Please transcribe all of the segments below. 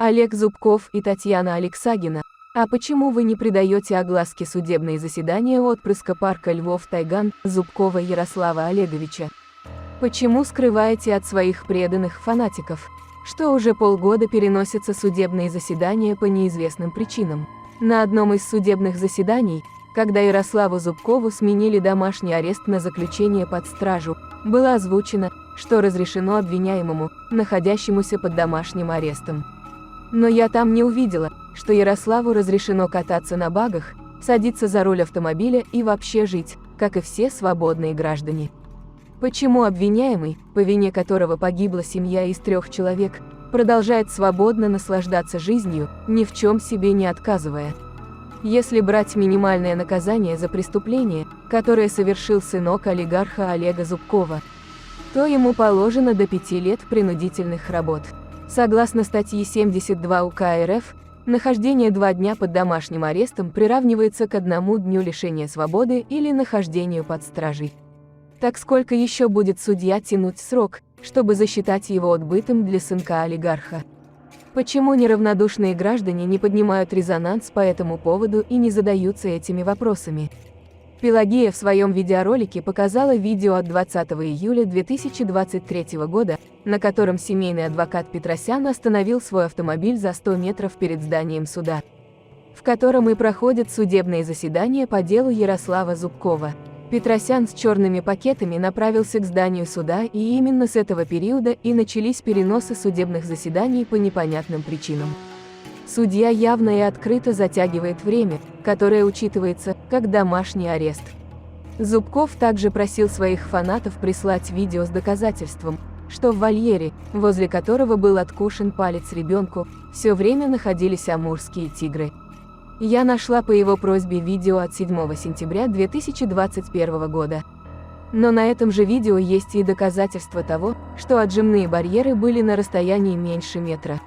Олег Зубков и Татьяна Алексагина. А почему вы не придаете огласке судебные заседания отпрыска парка Львов Тайган Зубкова Ярослава Олеговича? Почему скрываете от своих преданных фанатиков, что уже полгода переносятся судебные заседания по неизвестным причинам? На одном из судебных заседаний, когда Ярославу Зубкову сменили домашний арест на заключение под стражу, было озвучено, что разрешено обвиняемому, находящемуся под домашним арестом. Но я там не увидела, что Ярославу разрешено кататься на багах, садиться за руль автомобиля и вообще жить, как и все свободные граждане. Почему обвиняемый, по вине которого погибла семья из 3 человек, продолжает свободно наслаждаться жизнью, ни в чем себе не отказывая? Если брать минимальное наказание за преступление, которое совершил сынок олигарха Олега Зубкова, то ему положено до 5 лет принудительных работ. Согласно статье 72 УК РФ, нахождение 2 дня под домашним арестом приравнивается к 1 дню лишения свободы или нахождению под стражей. Так сколько еще будет судья тянуть срок, чтобы засчитать его отбытым для сынка олигарха? Почему неравнодушные граждане не поднимают резонанс по этому поводу и не задаются этими вопросами? Пелагея в своем видеоролике показала видео от 20 июля 2023 года, на котором семейный адвокат Петросян остановил свой автомобиль за 100 метров перед зданием суда, в котором и проходят судебные заседания по делу Ярослава Зубкова. Петросян с черными пакетами направился к зданию суда, и именно с этого периода и начались переносы судебных заседаний по непонятным причинам. Судья явно и открыто затягивает время, которое учитывается как домашний арест. Зубков также просил своих фанатов прислать видео с доказательством, что в вольере, возле которого был откушен палец ребенку, все время находились амурские тигры. Я нашла по его просьбе видео от 7 сентября 2021 года. Но на этом же видео есть и доказательства того, что отжимные барьеры были на расстоянии меньше метра.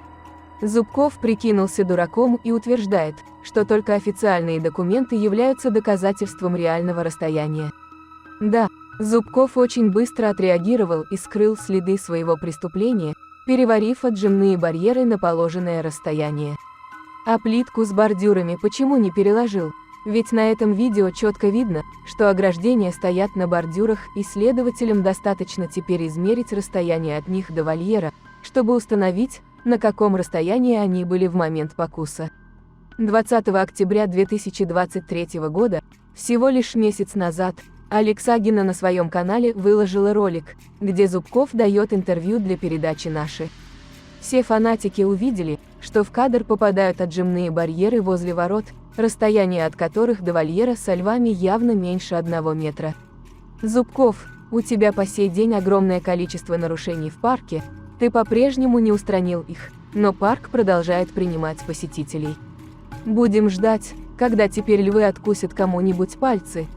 Зубков прикинулся дураком и утверждает, что только официальные документы являются доказательством реального расстояния. Да, Зубков очень быстро отреагировал и скрыл следы своего преступления, переварив отжимные барьеры на положенное расстояние. А плитку с бордюрами почему не переложил? Ведь на этом видео четко видно, что ограждения стоят на бордюрах, и следователям достаточно теперь измерить расстояние от них до вольера, чтобы установить, на каком расстоянии они были в момент покуса. 20 октября 2023 года, всего лишь месяц назад, Алексагина на своем канале выложила ролик, где Зубков дает интервью для передачи «Наши». Все фанатики увидели, что в кадр попадают отжимные барьеры возле ворот, расстояние от которых до вольера со львами явно меньше 1 метра. Зубков, у тебя по сей день огромное количество нарушений в парке, ты по-прежнему не устранил их, но парк продолжает принимать посетителей. Будем ждать, когда теперь львы откусят кому-нибудь пальцы,